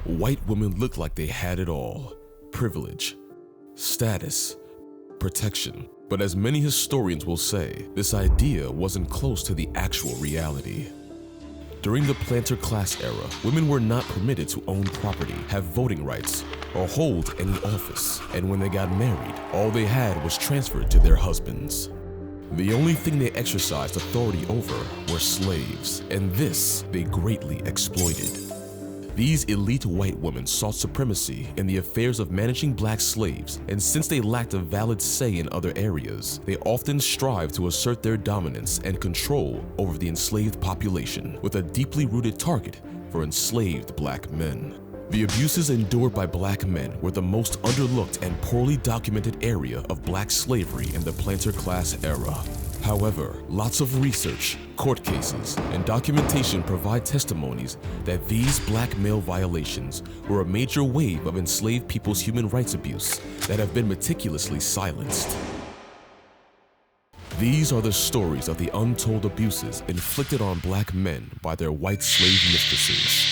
White women looked like they had it all: privilege, status, protection. But as many historians will say, this idea wasn't close to the actual reality. During the planter class era, women were not permitted to own property, have voting rights, or hold any office. And when they got married, all they had was transferred to their husbands. The only thing they exercised authority over were slaves, and this they greatly exploited. These elite white women sought supremacy in the affairs of managing black slaves, and since they lacked a valid say in other areas, they often strived to assert their dominance and control over the enslaved population, with a deeply rooted target for enslaved black men. The abuses endured by black men were the most underlooked and poorly documented area of black slavery in the planter class era. However, lots of research, court cases, and documentation provide testimonies that these black male violations were a major wave of enslaved people's human rights abuse that have been meticulously silenced. These are the stories of the untold abuses inflicted on black men by their white slave mistresses.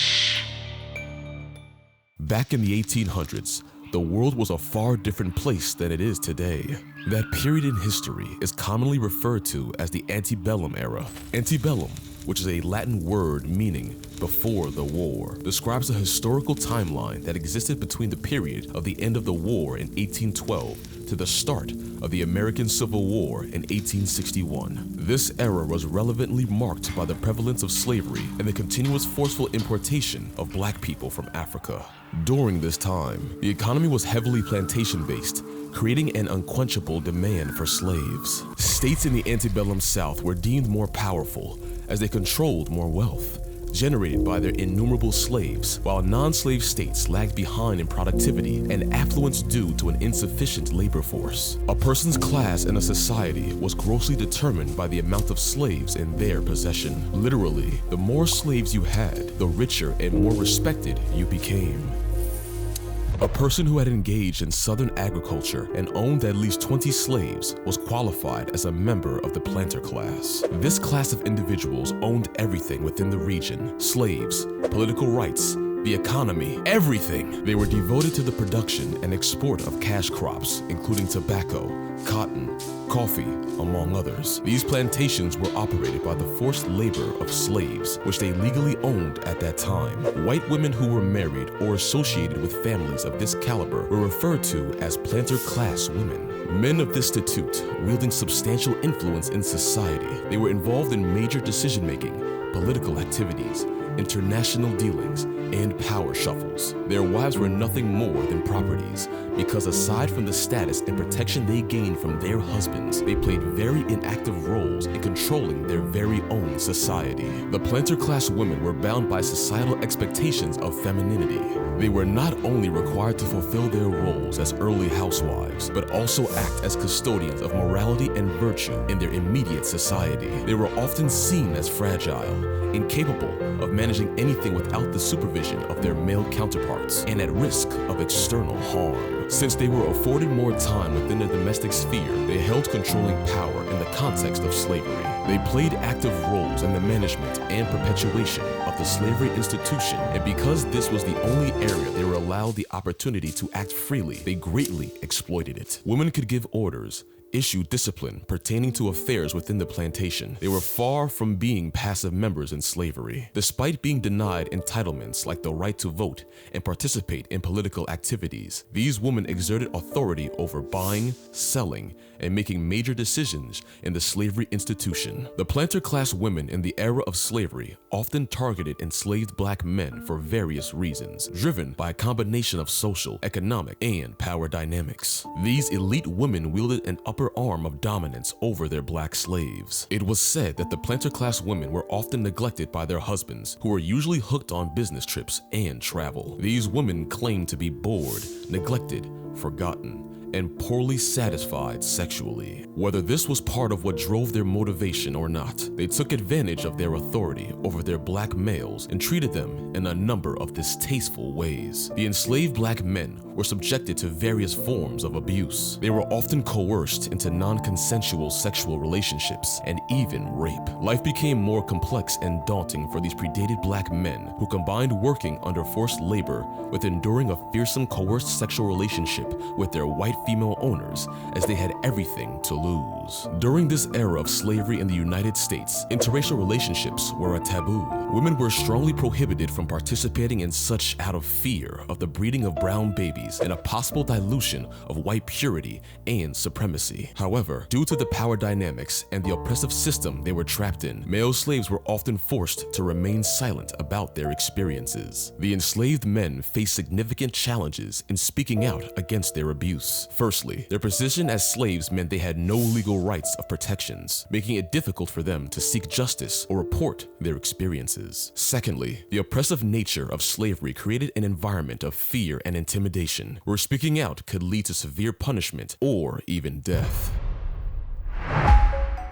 Back in the 1800s, the world was a far different place than it is today. That period in history is commonly referred to as the antebellum era. Antebellum, which is a Latin word meaning before the war, describes a historical timeline that existed between the period of the end of the war in 1812 to the start of the American Civil War in 1861. This era was relevantly marked by the prevalence of slavery and the continuous forceful importation of black people from Africa. During this time, the economy was heavily plantation-based, creating an unquenchable demand for slaves. States in the antebellum South were deemed more powerful as they controlled more wealth generated by their innumerable slaves, while non-slave states lagged behind in productivity and affluence due to an insufficient labor force. A person's class in a society was grossly determined by the amount of slaves in their possession. Literally, the more slaves you had, the richer and more respected you became. A person who had engaged in southern agriculture and owned at least 20 slaves was qualified as a member of the planter class. This class of individuals owned everything within the region: slaves, political rights, the economy, everything. They were devoted to the production and export of cash crops, including tobacco, cotton, coffee, among others. These plantations were operated by the forced labor of slaves, which they legally owned at that time. White women who were married or associated with families of this caliber were referred to as planter class women. Men of this statute, wielding substantial influence in society, they were involved in major decision-making, political activities, international dealings, and power shuffles. Their wives were nothing more than properties, because aside from the status and protection they gained from their husbands, they played very inactive roles in controlling their very own society. The planter class women were bound by societal expectations of femininity. They were not only required to fulfill their roles as early housewives, but also act as custodians of morality and virtue in their immediate society. They were often seen as fragile, incapable of managing anything without the supervision of their male counterparts, and at risk of external harm. Since they were afforded more time within the domestic sphere, they held controlling power in the context of slavery. They played active roles in the management and perpetuation of the slavery institution, and because this was the only area they were allowed the opportunity to act freely, they greatly exploited it. Women could give orders, issue discipline pertaining to affairs within the plantation. They were far from being passive members in slavery. Despite being denied entitlements like the right to vote and participate in political activities, these women exerted authority over buying, selling, and making major decisions in the slavery institution. The planter class women in the era of slavery often targeted enslaved black men for various reasons, driven by a combination of social, economic, and power dynamics. These elite women wielded an upper arm of dominance over their black slaves. It was said that the planter class women were often neglected by their husbands, who were usually hooked on business trips and travel. These women claimed to be bored, neglected, forgotten, and poorly satisfied sexually. Whether this was part of what drove their motivation or not, they took advantage of their authority over their black males and treated them in a number of distasteful ways. The enslaved black men were subjected to various forms of abuse. They were often coerced into non-consensual sexual relationships and even rape. Life became more complex and daunting for these predated black men who combined working under forced labor with enduring a fearsome coerced sexual relationship with their white female owners, as they had everything to lose. During this era of slavery in the United States, interracial relationships were a taboo. Women were strongly prohibited from participating in such out of fear of the breeding of brown babies and a possible dilution of white purity and supremacy. However, due to the power dynamics and the oppressive system they were trapped in, male slaves were often forced to remain silent about their experiences. The enslaved men faced significant challenges in speaking out against their abuse. Firstly, their position as slaves meant they had no legal rights of protections, making it difficult for them to seek justice or report their experiences. Secondly, the oppressive nature of slavery created an environment of fear and intimidation, where speaking out could lead to severe punishment or even death.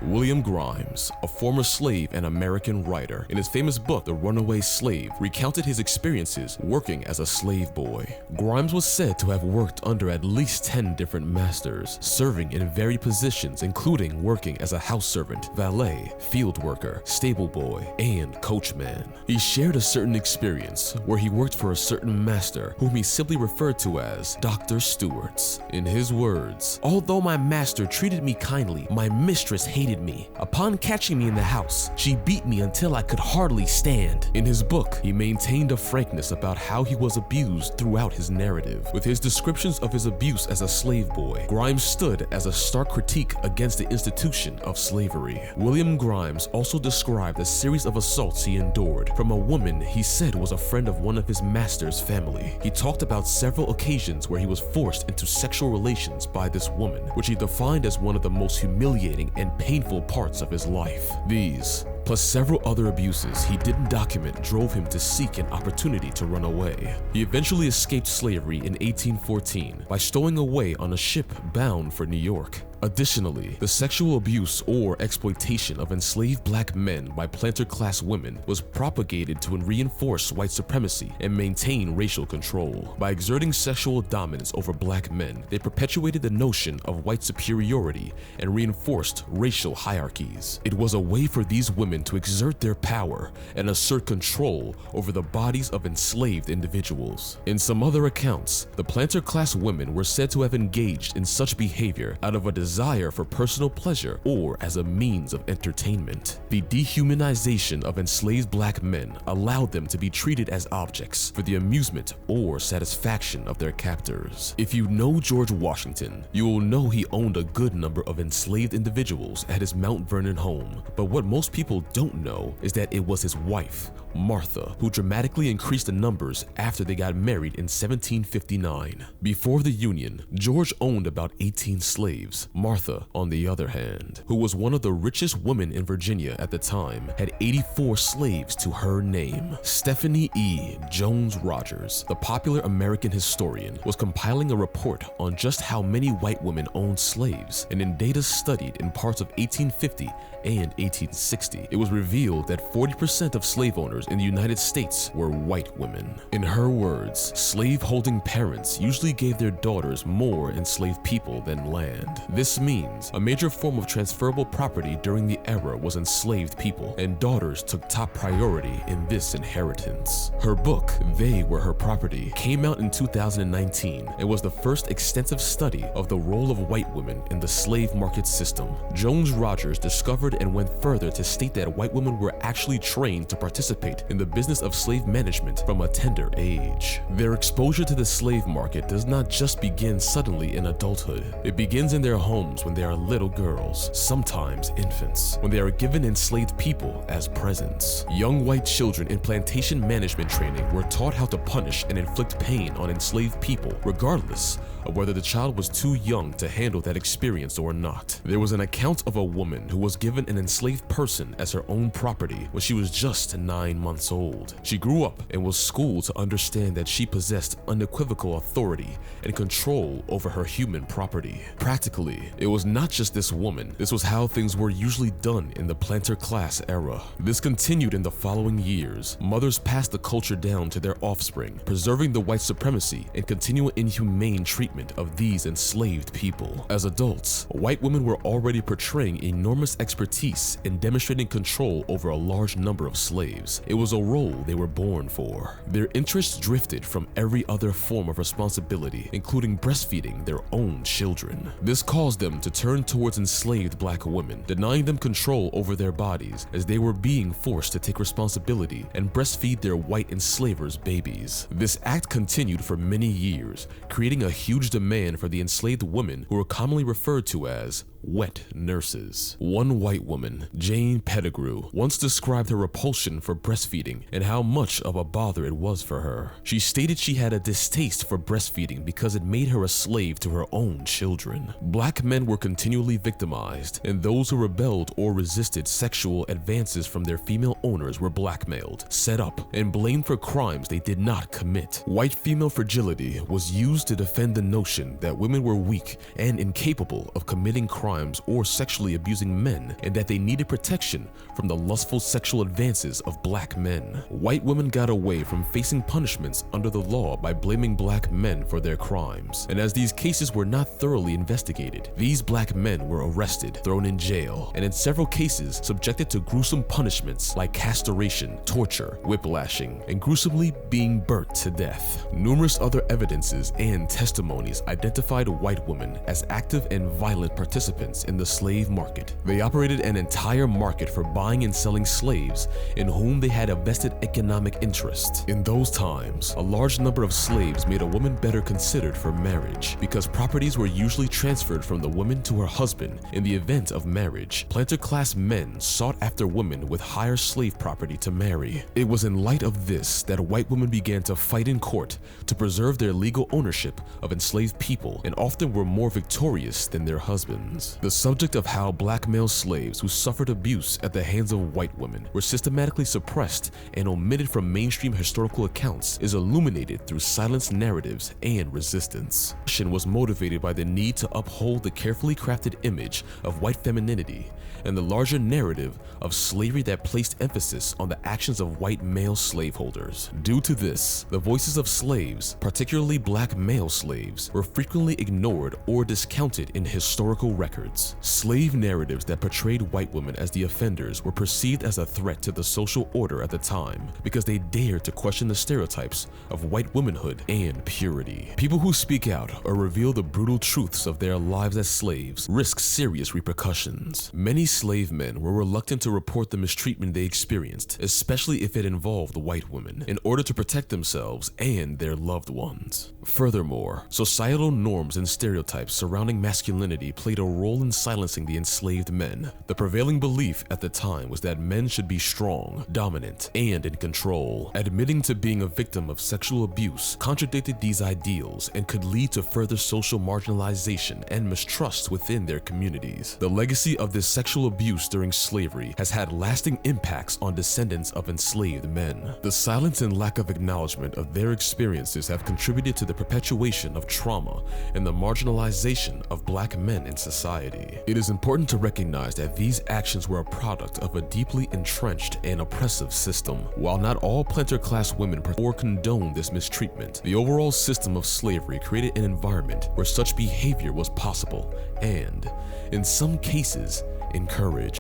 William Grimes, a former slave and American writer, in his famous book, The Runaway Slave, recounted his experiences working as a slave boy. Grimes was said to have worked under at least 10 different masters, serving in varied positions including working as a house servant, valet, field worker, stable boy, and coachman. He shared a certain experience where he worked for a certain master whom he simply referred to as Dr. Stewart's. In his words, "Although my master treated me kindly, my mistress hated me. Upon catching me in the house, she beat me until I could hardly stand." In his book, he maintained a frankness about how he was abused throughout his narrative. With his descriptions of his abuse as a slave boy, Grimes stood as a stark critique against the institution of slavery. William Grimes also described a series of assaults he endured from a woman he said was a friend of one of his master's family. He talked about several occasions where he was forced into sexual relations by this woman, which he defined as one of the most humiliating and painful parts of his life. These, plus several other abuses he didn't document, drove him to seek an opportunity to run away. He eventually escaped slavery in 1814 by stowing away on a ship bound for New York. Additionally, the sexual abuse or exploitation of enslaved black men by planter-class women was propagated to reinforce white supremacy and maintain racial control. By exerting sexual dominance over black men, they perpetuated the notion of white superiority and reinforced racial hierarchies. It was a way for these women to exert their power and assert control over the bodies of enslaved individuals. In some other accounts, the planter-class women were said to have engaged in such behavior out of a desire for personal pleasure or as a means of entertainment. The dehumanization of enslaved black men allowed them to be treated as objects for the amusement or satisfaction of their captors. If you know George Washington, you will know he owned a good number of enslaved individuals at his Mount Vernon home, but what most people don't know is that it was his wife, Martha, who dramatically increased the numbers after they got married in 1759. Before the Union, George owned about 18 slaves. Martha, on the other hand, who was one of the richest women in Virginia at the time, had 84 slaves to her name. Stephanie E. Jones Rogers, the popular American historian, was compiling a report on just how many white women owned slaves, and in data studied in parts of 1850 and 1860, it was revealed that 40% of slave owners in the United States were white women. In her words, slave-holding parents usually gave their daughters more enslaved people than land. This means a major form of transferable property during the era was enslaved people, and daughters took top priority in this inheritance. Her book, They Were Her Property, came out in 2019 and was the first extensive study of the role of white women in the slave market system. Jones Rogers discovered and went further to state that white women were actually trained to participate in the business of slave management from a tender age. Their exposure to the slave market does not just begin suddenly in adulthood. It begins in their homes when they are little girls, sometimes infants, when they are given enslaved people as presents. Young white children in plantation management training were taught how to punish and inflict pain on enslaved people, regardless of whether the child was too young to handle that experience or not. There was an account of a woman who was given an enslaved person as her own property when she was just 9 months old. She grew up and was schooled to understand that she possessed unequivocal authority and control over her human property. Practically, it was not just this woman. This was how things were usually done in the planter class era. This continued in the following years. Mothers passed the culture down to their offspring, preserving the white supremacy and continual inhumane treatment of these enslaved people. As adults, white women were already portraying enormous expertise in demonstrating control over a large number of slaves. It was a role they were born for. Their interests drifted from every other form of responsibility, including breastfeeding their own children. This caused them to turn towards enslaved black women, denying them control over their bodies as they were being forced to take responsibility and breastfeed their white enslavers' babies. This act continued for many years, creating a huge demand for the enslaved women who were commonly referred to as wet nurses. One white woman, Jane Pettigrew, once described her repulsion for breastfeeding and how much of a bother it was for her. She stated she had a distaste for breastfeeding because it made her a slave to her own children. Black men were continually victimized, and those who rebelled or resisted sexual advances from their female owners were blackmailed, set up, and blamed for crimes they did not commit. White female fragility was used to defend the notion that women were weak and incapable of committing crimes or sexually abusing men, and that they needed protection from the lustful sexual advances of black men. White women got away from facing punishments under the law by blaming black men for their crimes, and as these cases were not thoroughly investigated, these black men were arrested, thrown in jail, and in several cases subjected to gruesome punishments like castration, torture, whiplashing, and gruesomely being burnt to death. Numerous other evidences and testimonies identified white women as active and violent participants in the slave market. They operated an entire market for buying and selling slaves in whom they had a vested economic interest. In those times, a large number of slaves made a woman better considered for marriage because properties were usually transferred from the woman to her husband in the event of marriage. Planter class men sought after women with higher slave property to marry. It was in light of this that white women began to fight in court to preserve their legal ownership of enslaved people, and often were more victorious than their husbands. The subject of how black male slaves who suffered abuse at the hands of white women were systematically suppressed and omitted from mainstream historical accounts is illuminated through silenced narratives and resistance. Action was motivated by the need to uphold the carefully crafted image of white femininity and the larger narrative of slavery that placed emphasis on the actions of white male slaveholders. Due to this, the voices of slaves, particularly black male slaves, were frequently ignored or discounted in historical records. Slave narratives that portrayed white women as the offenders were perceived as a threat to the social order at the time because they dared to question the stereotypes of white womanhood and purity. People who speak out or reveal the brutal truths of their lives as slaves risk serious repercussions. Many slave men were reluctant to report the mistreatment they experienced, especially if it involved white women, in order to protect themselves and their loved ones. Furthermore, societal norms and stereotypes surrounding masculinity played a role in silencing the enslaved men. The prevailing belief at the time was that men should be strong, dominant, and in control. Admitting to being a victim of sexual abuse contradicted these ideals and could lead to further social marginalization and mistrust within their communities. The legacy of this sexual abuse during slavery has had lasting impacts on descendants of enslaved men. The silence and lack of acknowledgement of their experiences have contributed to the perpetuation of trauma and the marginalization of black men in society. It is important to recognize that these actions were a product of a deeply entrenched and oppressive system. While not all planter class women or condoned this mistreatment, the overall system of slavery created an environment where such behavior was possible and, in some cases, encouraged.